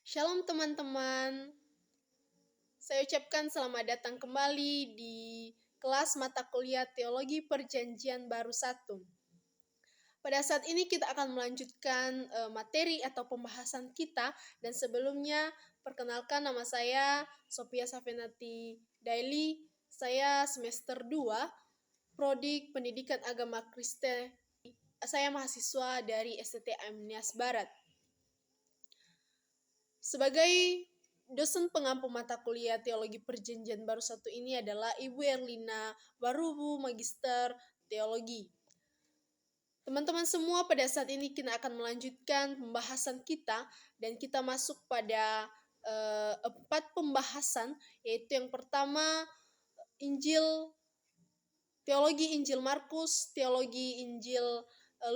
Shalom teman-teman, saya ucapkan selamat datang kembali di kelas mata kuliah Teologi Perjanjian Baru 1. Pada saat ini kita akan melanjutkan materi atau pembahasan kita, dan sebelumnya perkenalkan nama saya Sophia Safenati Daily, saya semester 2, Prodi Pendidikan Agama Kristen, saya mahasiswa dari STTM Nias Barat. Sebagai dosen pengampu mata kuliah Teologi Perjanjian Baru 1 ini adalah Ibu Erlina Warubu, Magister Teologi. Teman-teman semua, pada saat ini kita akan melanjutkan pembahasan kita, dan kita masuk pada 4 pembahasan, yaitu yang pertama Teologi Injil Markus, Teologi Injil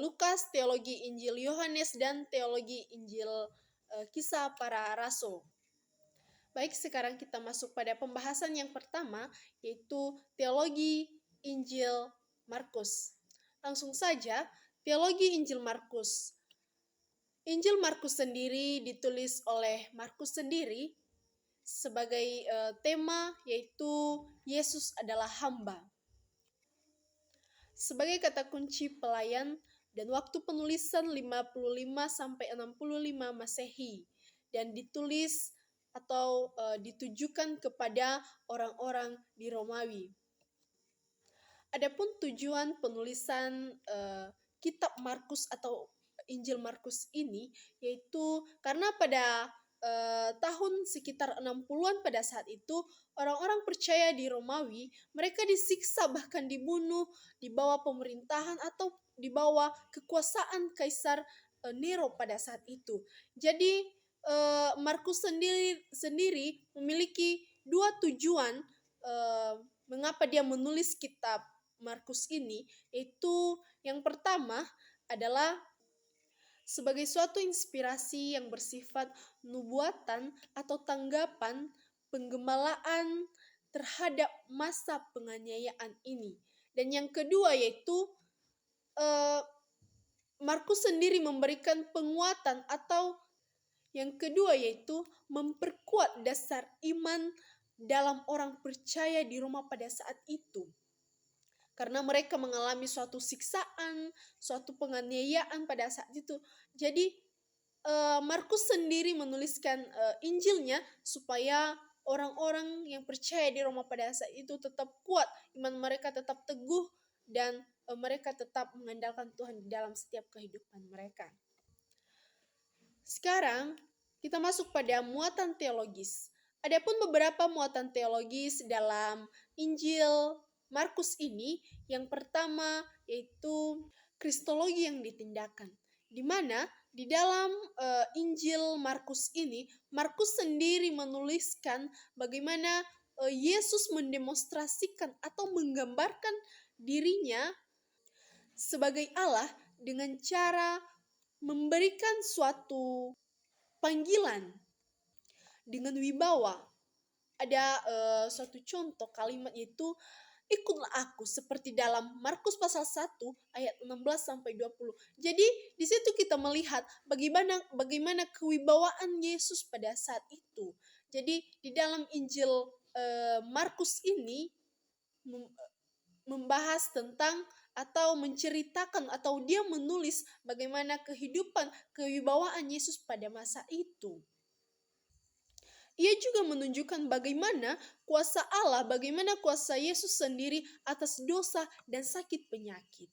Lukas, Teologi Injil Yohanes, dan Teologi Injil Kisah Para Rasul. Baik, sekarang kita masuk pada pembahasan yang pertama, yaitu Teologi Injil Markus. Langsung saja, Teologi Injil Markus. Injil Markus sendiri ditulis oleh Markus sendiri sebagai tema, yaitu Yesus adalah hamba. Sebagai kata kunci pelayan dan waktu penulisan 55-65 Masehi, dan ditulis atau ditujukan kepada orang-orang di Romawi. Adapun tujuan penulisan kitab Markus atau Injil Markus ini, yaitu karena pada tahun sekitar 60-an pada saat itu, orang-orang percaya di Romawi, mereka disiksa, bahkan dibunuh di bawah pemerintahan atau di bawah kekuasaan Kaisar Nero pada saat itu. Jadi Markus sendiri memiliki dua tujuan mengapa dia menulis kitab Markus ini, yaitu yang pertama adalah sebagai suatu inspirasi yang bersifat nubuatan atau tanggapan penggembalaan terhadap masa penganiayaan ini. Dan yang kedua yaitu Markus sendiri memberikan penguatan, atau yang kedua yaitu memperkuat dasar iman dalam orang percaya di Roma pada saat itu. Karena mereka mengalami suatu siksaan, suatu penganiayaan pada saat itu. Jadi Markus sendiri menuliskan Injilnya supaya orang-orang yang percaya di Roma pada saat itu tetap kuat, iman mereka tetap teguh, dan mereka tetap mengandalkan Tuhan di dalam setiap kehidupan mereka. Sekarang kita masuk pada muatan teologis. Adapun beberapa muatan teologis dalam Injil Markus ini, yang pertama yaitu kristologi yang ditindakkan, di mana di dalam Injil Markus ini, Markus sendiri menuliskan bagaimana Yesus mendemonstrasikan atau menggambarkan dirinya sebagai Allah dengan cara memberikan suatu panggilan dengan wibawa. Ada suatu contoh kalimat, yaitu ikutlah aku, seperti dalam Markus pasal 1 ayat 16-20. Jadi di situ kita melihat bagaimana kewibawaan Yesus pada saat itu. Jadi di dalam Injil Markus ini membahas tentang atau menceritakan, atau dia menulis bagaimana kewibawaan Yesus pada masa itu. Ia juga menunjukkan bagaimana kuasa Allah, bagaimana kuasa Yesus sendiri atas dosa dan sakit penyakit.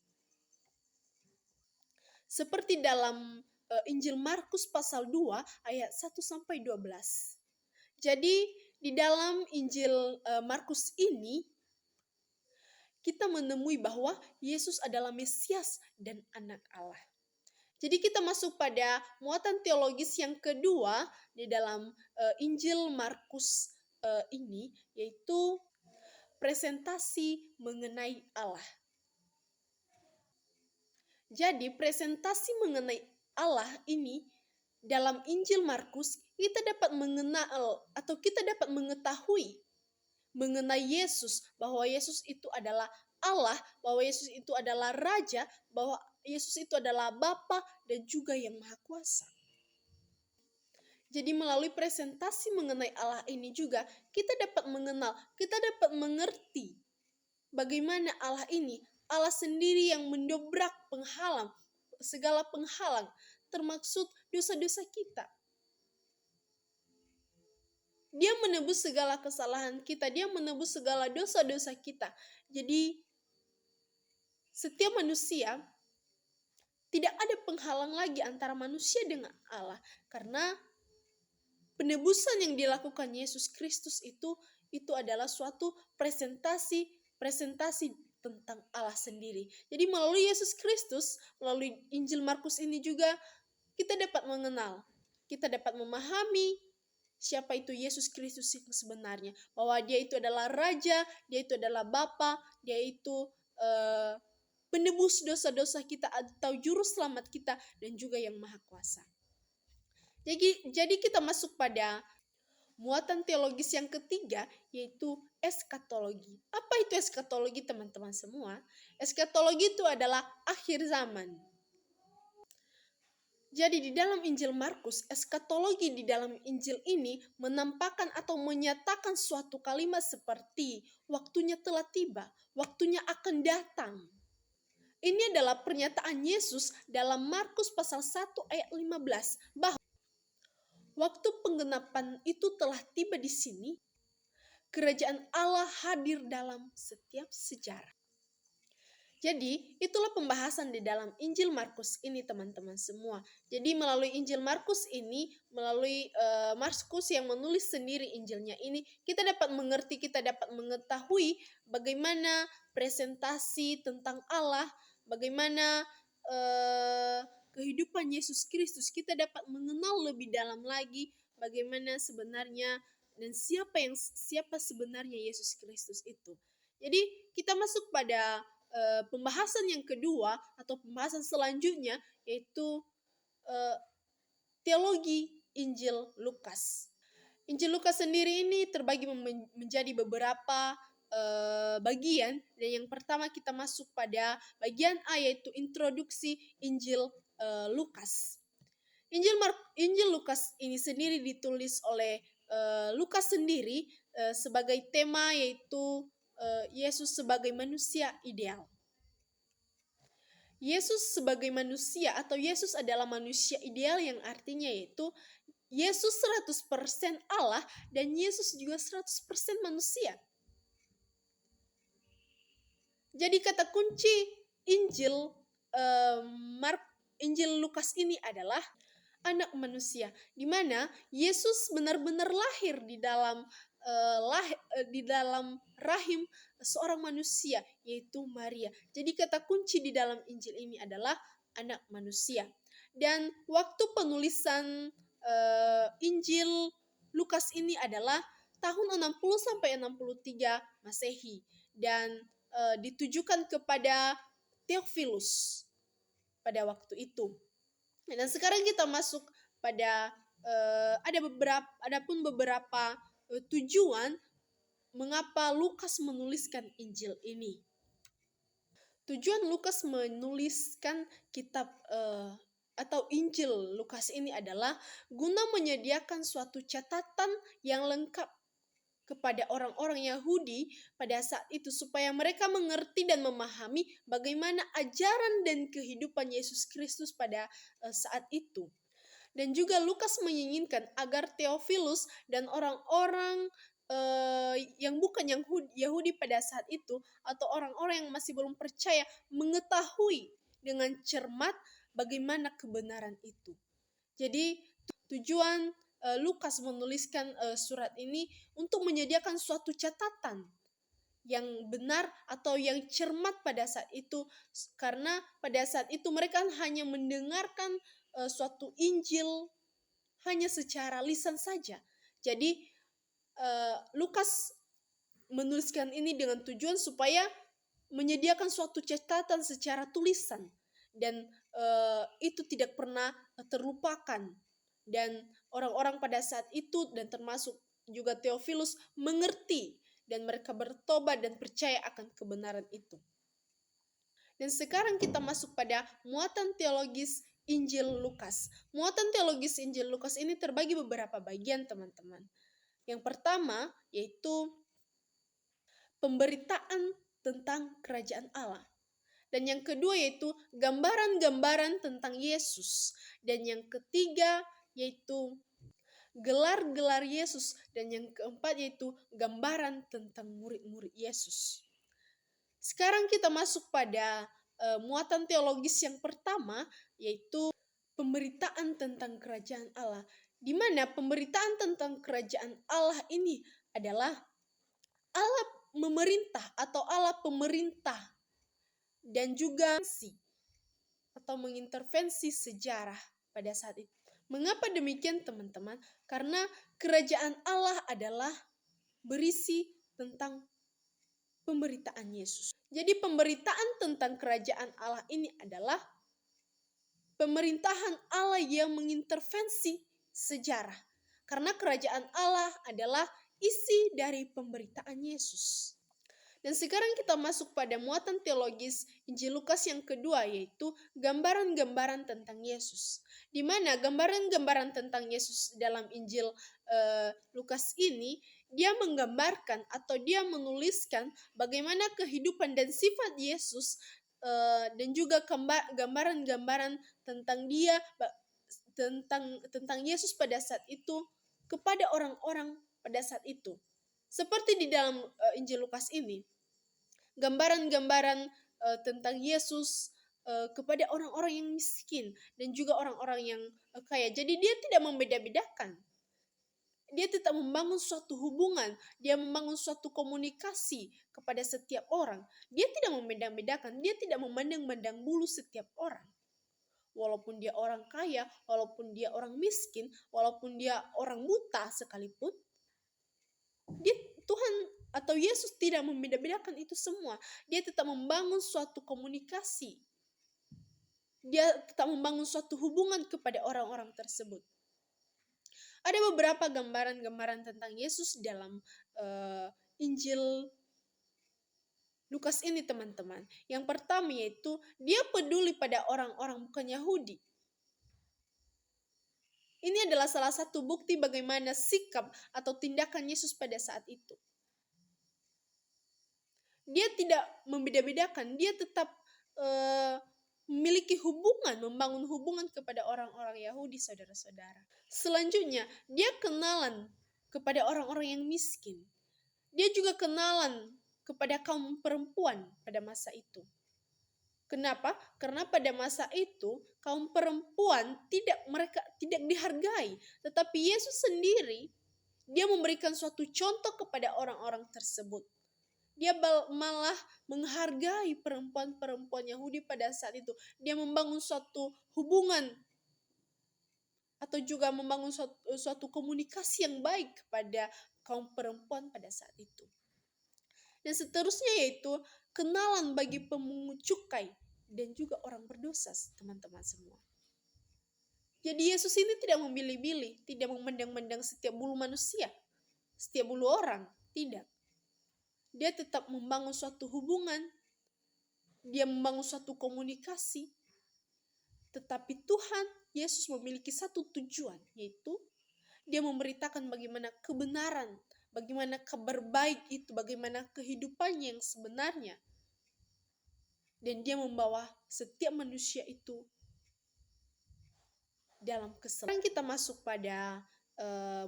Seperti dalam Injil Markus pasal 2 ayat 1-12. Jadi di dalam Injil Markus ini kita menemui bahwa Yesus adalah Mesias dan Anak Allah. Jadi kita masuk pada muatan teologis yang kedua di dalam Injil Markus ini, yaitu presentasi mengenai Allah. Jadi presentasi mengenai Allah ini dalam Injil Markus, kita dapat mengenal atau kita dapat mengetahui mengenai Yesus, bahwa Yesus itu adalah Allah, bahwa Yesus itu adalah Raja, bahwa Yesus itu adalah Bapa dan juga yang Maha Kuasa. Jadi melalui presentasi mengenai Allah ini juga kita dapat mengenal, kita dapat mengerti bagaimana Allah ini, Allah sendiri yang mendobrak penghalang, segala penghalang, termaksud dosa-dosa kita. Dia menebus segala kesalahan kita, dia menebus segala dosa-dosa kita. Jadi setiap manusia, tidak ada penghalang lagi antara manusia dengan Allah, karena penebusan yang dilakukan Yesus Kristus itu adalah suatu presentasi tentang Allah sendiri. Jadi melalui Yesus Kristus, melalui Injil Markus ini juga kita dapat mengenal, kita dapat memahami siapa itu Yesus Kristus yang sebenarnya, bahwa dia itu adalah Raja, dia itu adalah Bapa, dia itu penebus dosa-dosa kita atau juru selamat kita, dan juga yang maha kuasa. Jadi kita masuk pada muatan teologis yang ketiga, yaitu eskatologi. Apa itu eskatologi, teman-teman semua? Eskatologi itu adalah akhir zaman. Jadi di dalam Injil Markus, eskatologi di dalam Injil ini menampakkan atau menyatakan suatu kalimat seperti waktunya telah tiba, waktunya akan datang. Ini adalah pernyataan Yesus dalam Markus pasal 1 ayat 15, bahwa waktu penggenapan itu telah tiba di sini, kerajaan Allah hadir dalam setiap sejarah. Jadi, itulah pembahasan di dalam Injil Markus ini, teman-teman semua. Jadi, melalui Injil Markus ini, melalui Markus yang menulis sendiri Injilnya ini, kita dapat mengerti, kita dapat mengetahui bagaimana presentasi tentang Allah, bagaimana kehidupan Yesus Kristus. Kita dapat mengenal lebih dalam lagi bagaimana sebenarnya dan siapa sebenarnya Yesus Kristus itu. Jadi, kita masuk pada pembahasan yang kedua atau pembahasan selanjutnya, yaitu teologi Injil Lukas. Injil Lukas sendiri ini terbagi menjadi beberapa bagian, dan yang pertama kita masuk pada bagian A, yaitu introduksi Injil Lukas. Injil Lukas ini sendiri ditulis oleh Lukas sendiri sebagai tema, yaitu Yesus sebagai manusia ideal. Yesus sebagai manusia atau Yesus adalah manusia ideal, yang artinya yaitu Yesus 100% Allah dan Yesus juga 100% manusia. Jadi kata kunci Injil Lukas ini adalah anak manusia, di mana Yesus benar-benar lahir di dalam rahim seorang manusia, yaitu Maria. Jadi kata kunci di dalam Injil ini adalah anak manusia. Dan waktu penulisan Injil Lukas ini adalah tahun 60 sampai 63 Masehi, dan ditujukan kepada Theophilus pada waktu itu. Dan sekarang kita masuk pada ada pun beberapa tujuan mengapa Lukas menuliskan Injil ini. Tujuan Lukas menuliskan kitab atau Injil Lukas ini adalah guna menyediakan suatu catatan yang lengkap kepada orang-orang Yahudi pada saat itu, supaya mereka mengerti dan memahami bagaimana ajaran dan kehidupan Yesus Kristus pada saat itu. Dan juga Lukas menginginkan agar Theophilus dan orang-orang yang bukan Yahudi pada saat itu, atau orang-orang yang masih belum percaya, mengetahui dengan cermat bagaimana kebenaran itu. Jadi tujuan Lukas menuliskan surat ini untuk menyediakan suatu catatan yang benar atau yang cermat pada saat itu, karena pada saat itu mereka hanya mendengarkan suatu Injil hanya secara lisan saja. Jadi Lukas menuliskan ini dengan tujuan supaya menyediakan suatu catatan secara tulisan, dan itu tidak pernah terlupakan, dan orang-orang pada saat itu dan termasuk juga Theophilus mengerti, dan mereka bertobat dan percaya akan kebenaran itu. Dan sekarang kita masuk pada muatan teologis Injil Lukas. Muatan teologis Injil Lukas ini terbagi beberapa bagian, teman-teman. Yang pertama yaitu pemberitaan tentang kerajaan Allah. Dan yang kedua yaitu gambaran-gambaran tentang Yesus. Dan yang ketiga yaitu gelar-gelar Yesus. Dan yang keempat yaitu gambaran tentang murid-murid Yesus. Sekarang kita masuk pada muatan teologis yang pertama, yaitu pemberitaan tentang kerajaan Allah. Di mana pemberitaan tentang kerajaan Allah ini adalah Allah memerintah atau Allah pemerintah dan juga atau mengintervensi sejarah pada saat itu. Mengapa demikian, teman-teman? Karena kerajaan Allah adalah berisi tentang pemberitaan Yesus. Jadi pemberitaan tentang kerajaan Allah ini adalah pemerintahan Allah yang mengintervensi sejarah. Karena kerajaan Allah adalah isi dari pemberitaan Yesus. Dan sekarang kita masuk pada muatan teologis Injil Lukas yang kedua, yaitu gambaran-gambaran tentang Yesus. Di mana gambaran-gambaran tentang Yesus dalam Injil Lukas ini, dia menggambarkan atau dia menuliskan bagaimana kehidupan dan sifat Yesus dan juga gambaran-gambaran tentang dia, tentang Yesus pada saat itu kepada orang-orang pada saat itu. Seperti di dalam Injil Lukas ini, gambaran-gambaran tentang Yesus kepada orang-orang yang miskin dan juga orang-orang yang kaya. Jadi dia tidak membeda-bedakan. Dia tetap membangun suatu hubungan, dia membangun suatu komunikasi kepada setiap orang. Dia tidak membeda-bedakan, dia tidak memandang-mandang bulu setiap orang. Walaupun dia orang kaya, walaupun dia orang miskin, walaupun dia orang buta sekalipun, Tuhan atau Yesus tidak membeda-bedakan itu semua. Dia tetap membangun suatu komunikasi. Dia tetap membangun suatu hubungan kepada orang-orang tersebut. Ada beberapa gambaran-gambaran tentang Yesus dalam Injil Lukas ini, teman-teman. Yang pertama yaitu dia peduli pada orang-orang bukan Yahudi. Ini adalah salah satu bukti bagaimana sikap atau tindakan Yesus pada saat itu. Dia tidak membeda-bedakan, dia tetap memiliki hubungan, membangun hubungan kepada orang-orang Yahudi, saudara-saudara. Selanjutnya, dia kenalan kepada orang-orang yang miskin. Dia juga kenalan kepada kaum perempuan pada masa itu. Kenapa? Karena pada masa itu kaum perempuan mereka tidak dihargai, tetapi Yesus sendiri dia memberikan suatu contoh kepada orang-orang tersebut. Dia malah menghargai perempuan-perempuan Yahudi pada saat itu. Dia membangun suatu hubungan atau juga membangun suatu komunikasi yang baik kepada kaum perempuan pada saat itu. Dan seterusnya yaitu kenalan bagi pemungut cukai dan juga orang berdosa, teman-teman semua. Jadi Yesus ini tidak memilih-pilih, tidak memandang-mandang setiap bulu manusia, setiap bulu orang, tidak. Dia tetap membangun suatu hubungan, dia membangun suatu komunikasi. Tetapi Tuhan Yesus memiliki satu tujuan, yaitu dia memberitakan bagaimana kebenaran, bagaimana kabar baik itu, bagaimana kehidupannya yang sebenarnya. Dan dia membawa setiap manusia itu dalam keselamatan. Sekarang kita masuk pada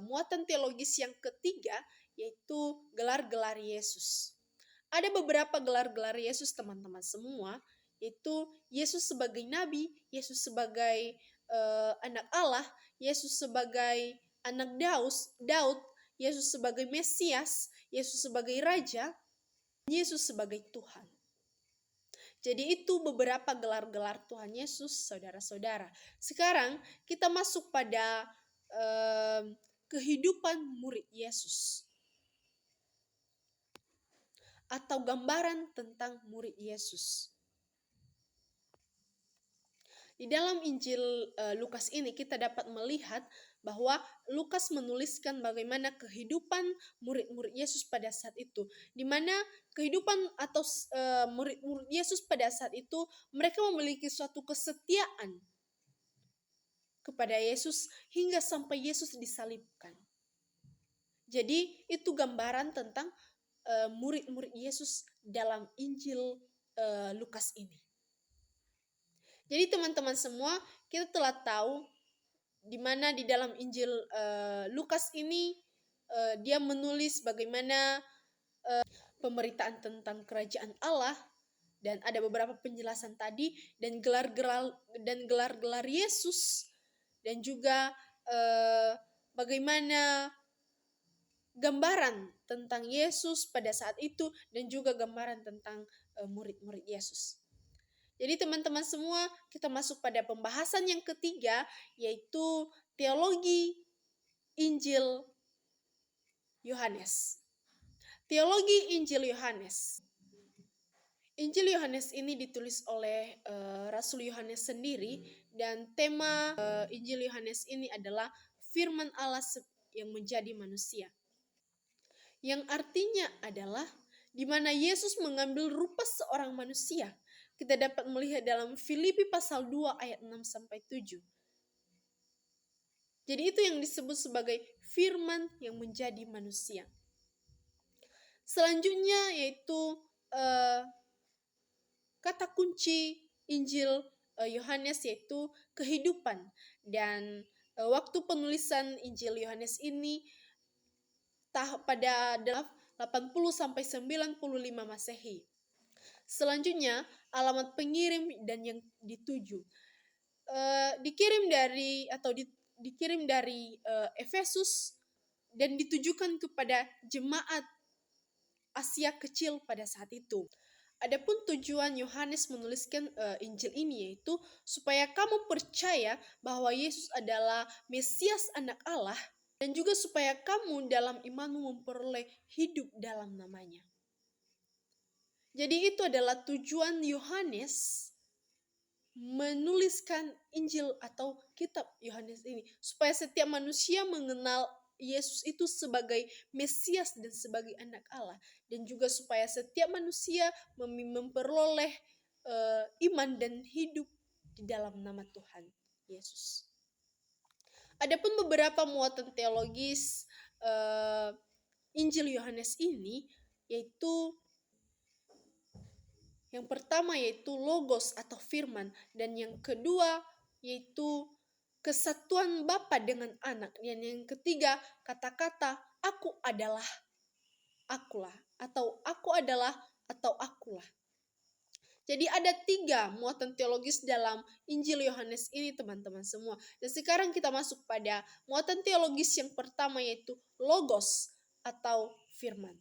muatan teologis yang ketiga, yaitu gelar-gelar Yesus. Ada beberapa gelar-gelar Yesus, teman-teman semua, yaitu Yesus sebagai nabi, Yesus sebagai anak Allah, Yesus sebagai anak Daud, Yesus sebagai Mesias, Yesus sebagai Raja, Yesus sebagai Tuhan. Jadi itu beberapa gelar-gelar Tuhan Yesus, saudara-saudara. Sekarang kita masuk pada kehidupan murid Yesus. Atau gambaran tentang murid Yesus. Di dalam Injil Lukas ini kita dapat melihat bahwa Lukas menuliskan bagaimana kehidupan murid-murid Yesus pada saat itu. Di mana kehidupan atau murid-murid Yesus pada saat itu mereka memiliki suatu kesetiaan. kepada Yesus hingga sampai Yesus disalibkan. Jadi itu gambaran tentang murid-murid Yesus dalam Injil Lukas ini. Jadi teman-teman semua, kita telah tahu di mana di dalam Injil Lukas ini dia menulis bagaimana pemberitaan tentang kerajaan Allah, dan ada beberapa penjelasan tadi, dan gelar-gelar Yesus, dan juga bagaimana gambaran tentang Yesus pada saat itu, dan juga gambaran tentang murid-murid Yesus. Jadi teman-teman semua, kita masuk pada pembahasan yang ketiga, yaitu teologi Injil Yohanes. Teologi Injil Yohanes. Injil Yohanes ini ditulis oleh Rasul Yohanes sendiri, dan tema Injil Yohanes ini adalah firman Allah yang menjadi manusia. Yang artinya adalah di mana Yesus mengambil rupa seorang manusia. Kita dapat melihat dalam Filipi pasal 2 ayat 6 sampai 7. Jadi itu yang disebut sebagai firman yang menjadi manusia. Selanjutnya yaitu kata kunci Injil Yohanes yaitu kehidupan, dan waktu penulisan Injil Yohanes ini pada 80 sampai 95 Masehi. Selanjutnya alamat pengirim dan yang dituju. Dikirim dari Efesus dan ditujukan kepada jemaat Asia kecil pada saat itu. Adapun tujuan Yohanes menuliskan Injil ini yaitu supaya kamu percaya bahwa Yesus adalah Mesias anak Allah, dan juga supaya kamu dalam imanmu memperoleh hidup dalam namanya. Jadi itu adalah tujuan Yohanes menuliskan Injil atau kitab Yohanes ini, supaya setiap manusia mengenal Yesus itu sebagai Mesias dan sebagai anak Allah, dan juga supaya setiap manusia memperoleh iman dan hidup di dalam nama Tuhan Yesus. Adapun beberapa muatan teologis Injil Yohanes ini, yaitu yang pertama yaitu logos atau firman, dan yang kedua yaitu kesatuan Bapa dengan anak, dan yang ketiga kata-kata aku adalah, akulah, atau aku adalah atau akulah. Jadi ada 3 muatan teologis dalam Injil Yohanes ini teman-teman semua. Dan sekarang kita masuk pada muatan teologis yang pertama yaitu logos atau firman.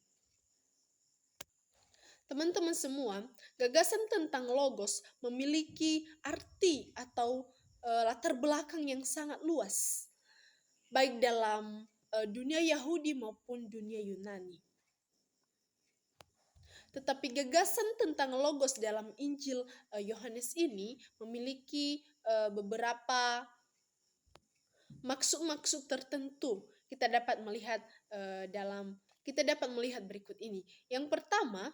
Teman-teman semua, gagasan tentang logos memiliki arti atau latar belakang yang sangat luas, baik dalam dunia Yahudi maupun dunia Yunani. Tetapi gagasan tentang logos dalam Injil Yohanes ini memiliki beberapa maksud-maksud tertentu. Kita dapat melihat berikut ini. Yang pertama,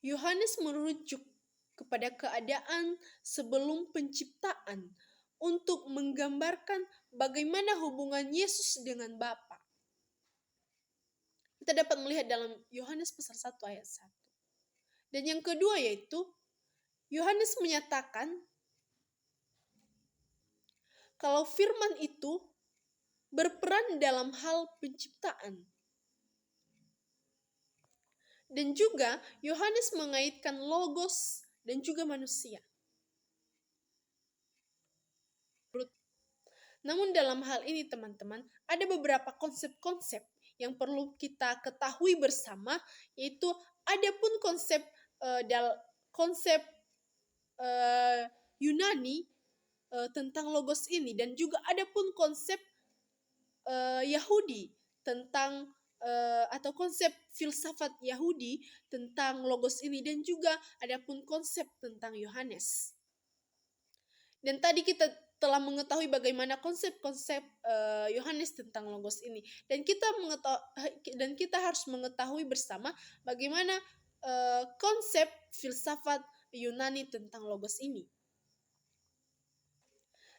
Yohanes merujuk kepada keadaan sebelum penciptaan untuk menggambarkan bagaimana hubungan Yesus dengan Bapa. Kita dapat melihat dalam Yohanes pasal 1 ayat 1. Dan yang kedua yaitu Yohanes menyatakan kalau firman itu berperan dalam hal penciptaan. Dan juga Yohanes mengaitkan logos dan juga manusia. Namun dalam hal ini teman-teman, ada beberapa konsep-konsep yang perlu kita ketahui bersama, yaitu ada pun konsep Yunani tentang logos ini, dan juga ada pun konsep Yahudi tentang atau konsep filsafat Yahudi tentang logos ini, dan juga ada pun konsep tentang Yohanes. Dan tadi kita telah mengetahui bagaimana konsep-konsep Yohanes tentang logos ini, dan kita harus mengetahui bersama bagaimana konsep filsafat Yunani tentang logos ini,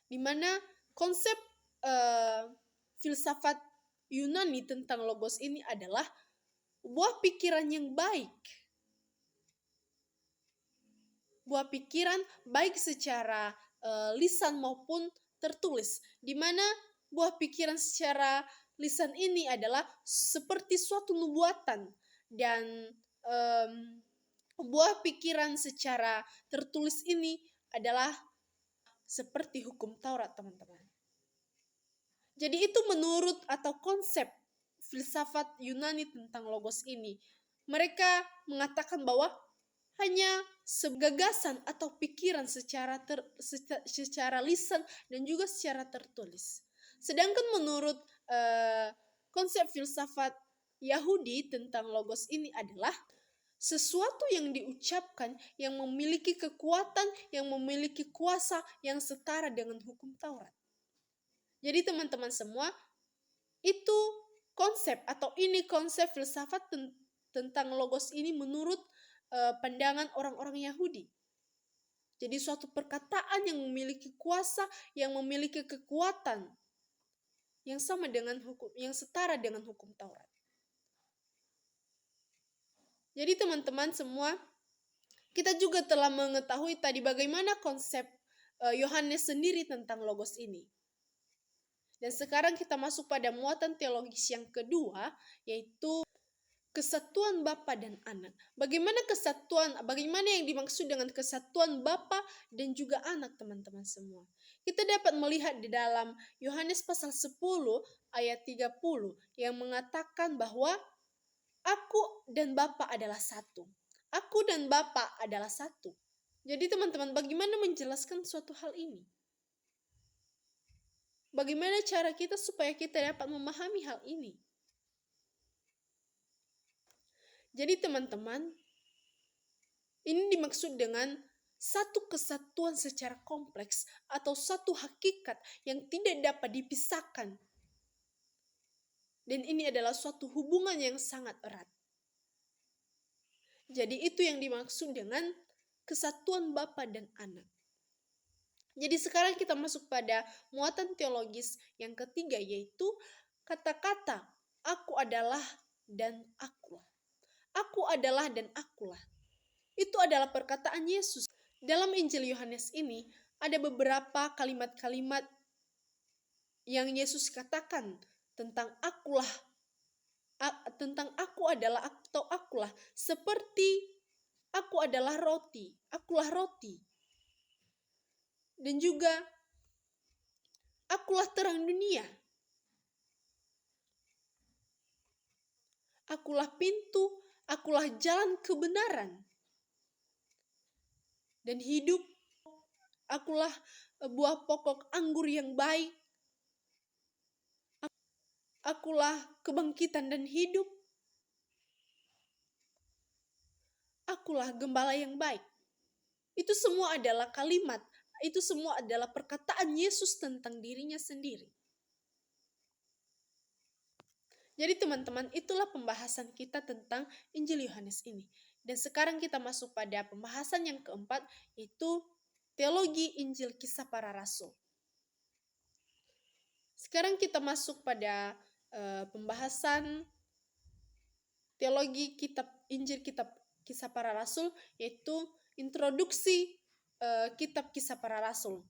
di mana konsep filsafat Yunani tentang logos ini adalah buah pikiran yang baik. Buah pikiran baik secara lisan maupun tertulis, di mana buah pikiran secara lisan ini adalah seperti suatu nubuatan, dan buah pikiran secara tertulis ini adalah seperti hukum Taurat, teman-teman. Jadi itu menurut atau konsep filsafat Yunani tentang logos ini. Mereka mengatakan bahwa hanya segagasan atau pikiran secara lisan dan juga secara tertulis. Sedangkan menurut konsep filsafat Yahudi tentang logos ini adalah sesuatu yang diucapkan yang memiliki kekuatan, yang memiliki kuasa yang setara dengan hukum Taurat. Jadi teman-teman semua, itu konsep atau ini konsep filsafat tentang logos ini menurut pandangan orang-orang Yahudi. Jadi suatu perkataan yang memiliki kuasa, yang memiliki kekuatan yang sama dengan hukum, yang setara dengan hukum Taurat. Jadi teman-teman semua, kita juga telah mengetahui tadi bagaimana konsep Yohanes sendiri tentang logos ini. Dan sekarang kita masuk pada muatan teologis yang kedua, yaitu kesatuan Bapa dan Anak. Bagaimana yang dimaksud dengan kesatuan Bapa dan juga Anak, teman-teman semua? Kita dapat melihat di dalam Yohanes pasal 10 ayat 30 yang mengatakan bahwa Aku dan Bapa adalah satu. Aku dan Bapa adalah satu. Jadi teman-teman, bagaimana menjelaskan suatu hal ini? Bagaimana cara kita supaya kita dapat memahami hal ini? Jadi teman-teman, ini dimaksud dengan satu kesatuan secara kompleks atau satu hakikat yang tidak dapat dipisahkan. Dan ini adalah suatu hubungan yang sangat erat. Jadi itu yang dimaksud dengan kesatuan Bapa dan Anak. Jadi sekarang kita masuk pada muatan teologis yang ketiga, yaitu kata-kata aku adalah dan akulah. Aku adalah dan akulah. Itu adalah perkataan Yesus. Dalam Injil Yohanes ini ada beberapa kalimat-kalimat yang Yesus katakan tentang akulah, tentang aku adalah atau akulah, seperti aku adalah roti, akulah roti. Dan juga akulah terang dunia. Akulah pintu, akulah jalan kebenaran dan hidup. Akulah buah pokok anggur yang baik. Akulah kebangkitan dan hidup. Akulah gembala yang baik. Itu semua adalah kalimat, itu semua adalah perkataan Yesus tentang dirinya sendiri. Jadi teman-teman, itulah pembahasan kita tentang Injil Yohanes ini. Dan sekarang kita masuk pada pembahasan yang keempat, yaitu teologi Injil Kisah Para Rasul. Sekarang kita masuk pada pembahasan teologi Injil Kisah Para Rasul, yaitu introduksi kitab Kisah Para Rasul.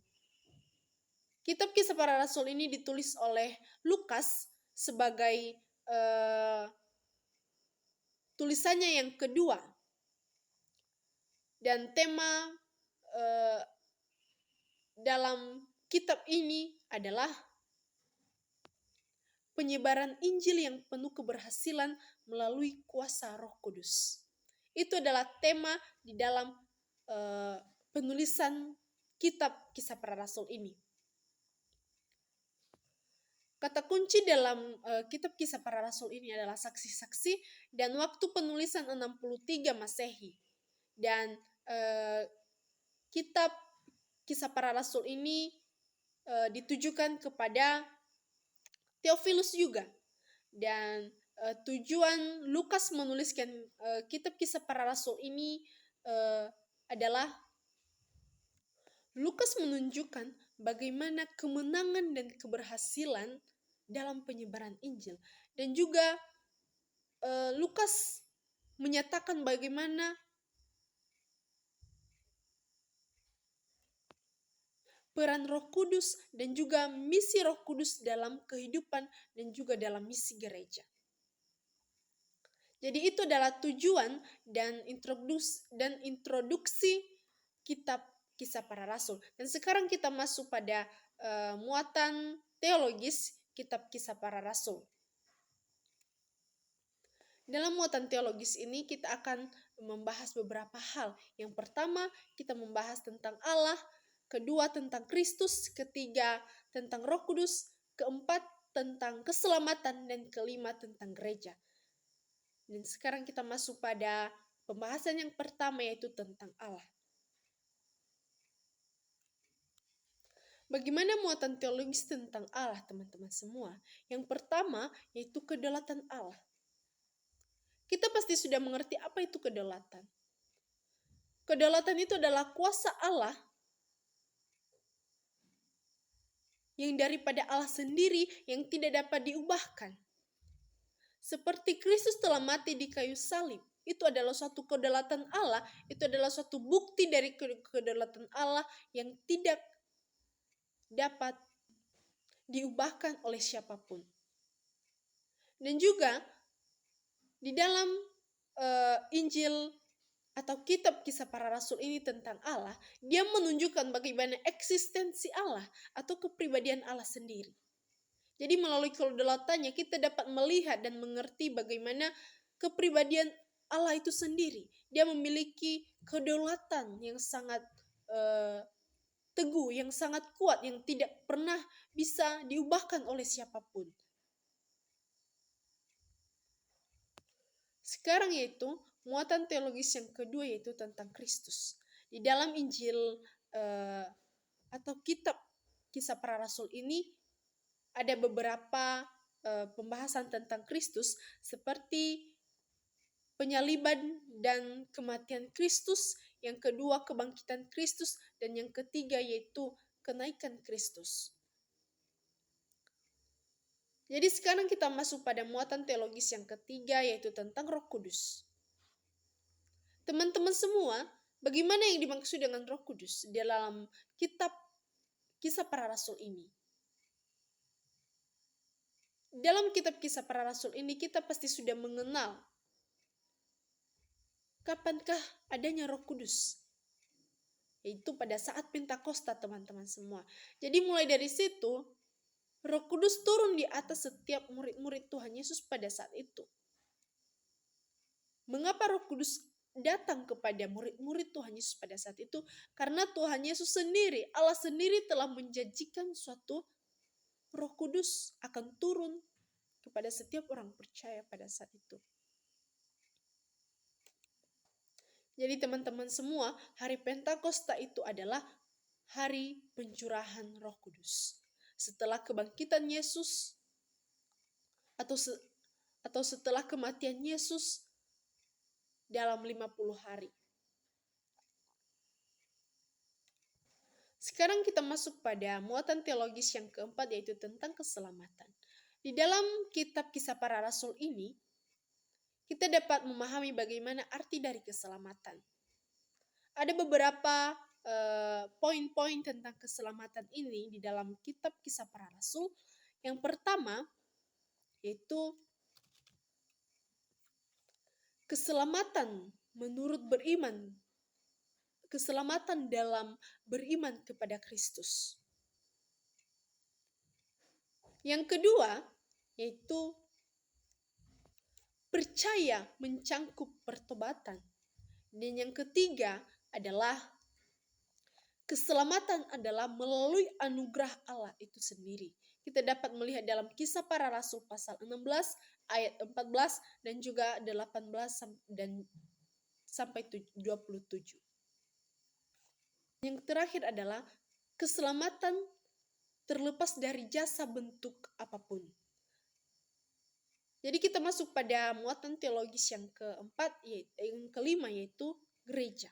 Kitab Kisah Para Rasul ini ditulis oleh Lukas sebagai tulisannya yang kedua. Dan tema dalam kitab ini adalah penyebaran Injil yang penuh keberhasilan melalui kuasa Roh Kudus. Itu adalah tema di dalam penulisan kitab Kisah Para Rasul ini. Kata kunci dalam kitab Kisah Para Rasul ini adalah saksi-saksi dan waktu penulisan 63 Masehi. Dan kitab Kisah Para Rasul ini ditujukan kepada Theophilus juga. Dan tujuan Lukas menuliskan kitab Kisah Para Rasul ini adalah Lukas menunjukkan bagaimana kemenangan dan keberhasilan dalam penyebaran Injil. Dan juga Lukas menyatakan bagaimana peran Roh Kudus dan juga misi Roh Kudus dalam kehidupan dan juga dalam misi gereja. Jadi itu adalah tujuan dan introduksi kitab Kisah Para Rasul. Dan sekarang kita masuk pada muatan teologis kitab Kisah Para Rasul. Dalam muatan teologis ini kita akan membahas beberapa hal. Yang pertama, kita membahas tentang Allah, kedua tentang Kristus, ketiga tentang Roh Kudus, keempat tentang keselamatan, dan kelima tentang gereja. Dan sekarang kita masuk pada pembahasan yang pertama, yaitu tentang Allah. Bagaimana muatan teologis tentang Allah, teman-teman semua? Yang pertama, yaitu kedaulatan Allah. Kita pasti sudah mengerti apa itu kedaulatan. Kedaulatan itu adalah kuasa Allah yang daripada Allah sendiri yang tidak dapat diubahkan. Seperti Kristus telah mati di kayu salib, itu adalah suatu kedaulatan Allah, itu adalah suatu bukti dari kedaulatan Allah yang tidak dapat diubahkan oleh siapapun. Dan juga di dalam Injil atau kitab Kisah Para Rasul ini tentang Allah, dia menunjukkan bagaimana eksistensi Allah atau kepribadian Allah sendiri. Jadi melalui kedaulatannya kita dapat melihat dan mengerti bagaimana kepribadian Allah itu sendiri. Dia memiliki kedaulatan yang sangat teguh, yang sangat kuat, yang tidak pernah bisa diubahkan oleh siapapun. Sekarang yaitu muatan teologis yang kedua, yaitu tentang Kristus. Di dalam Injil atau kitab Kisah Para Rasul ini ada beberapa pembahasan tentang Kristus, seperti penyaliban dan kematian Kristus, yang kedua kebangkitan Kristus, dan yang ketiga yaitu kenaikan Kristus. Jadi sekarang kita masuk pada muatan teologis yang ketiga, yaitu tentang Roh Kudus. Teman-teman semua, bagaimana yang dimaksud dengan Roh Kudus dalam kitab Kisah Para Rasul ini? Dalam kitab Kisah Para Rasul ini kita pasti sudah mengenal kapankah adanya Roh Kudus, yaitu pada saat Pentakosta, teman-teman semua. Jadi mulai dari situ Roh Kudus turun di atas setiap murid-murid Tuhan Yesus pada saat itu. Mengapa Roh Kudus datang kepada murid-murid Tuhan Yesus pada saat itu? Karena Tuhan Yesus sendiri, Allah sendiri telah menjanjikan suatu Roh Kudus akan turun kepada setiap orang percaya pada saat itu. Jadi teman-teman semua, hari Pentakosta itu adalah hari pencurahan Roh Kudus. Setelah kebangkitan Yesus atau setelah kematian Yesus dalam 50 hari. Sekarang kita masuk pada muatan teologis yang keempat, yaitu tentang keselamatan. Di dalam kitab Kisah Para Rasul ini, kita dapat memahami bagaimana arti dari keselamatan. Ada beberapa poin-poin tentang keselamatan ini di dalam kitab Kisah Para Rasul. Yang pertama, yaitu keselamatan menurut beriman, keselamatan dalam beriman kepada Kristus. Yang kedua, yaitu percaya mencangkup pertobatan. Dan yang ketiga adalah keselamatan adalah melalui anugerah Allah itu sendiri. Kita dapat melihat dalam Kisah Para Rasul pasal 16 ayat 14 dan juga 18 dan sampai 27. Yang terakhir adalah keselamatan terlepas dari jasa bentuk apapun. Jadi kita masuk pada muatan teologis yang keempat, yang kelima, yaitu gereja.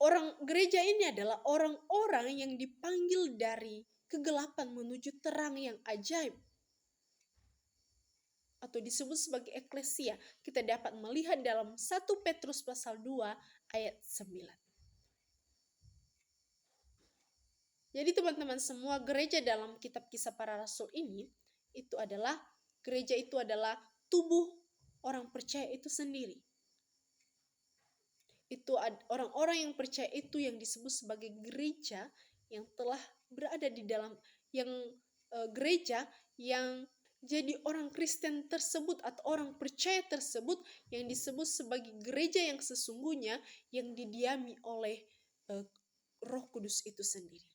Orang gereja ini adalah orang-orang yang dipanggil dari kegelapan menuju terang yang ajaib, atau disebut sebagai eklesia. Kita dapat melihat dalam 1 Petrus pasal 2 ayat 9. Jadi teman-teman semua, gereja dalam kitab Kisah Para Rasul ini gereja itu adalah tubuh orang percaya itu sendiri. Itu orang-orang yang percaya itu yang disebut sebagai gereja yang telah berada di dalam gereja yang jadi orang Kristen tersebut atau orang percaya tersebut yang disebut sebagai gereja yang sesungguhnya yang didiami oleh Roh Kudus itu sendiri.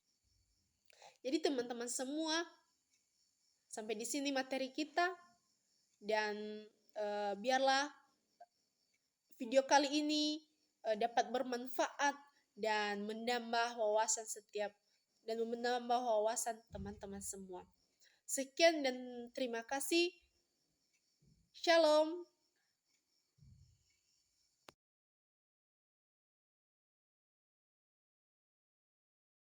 Jadi teman-teman semua, sampai di sini materi kita, dan biarlah video kali ini dapat bermanfaat dan menambah wawasan teman-teman semua. Sekian dan terima kasih. Shalom.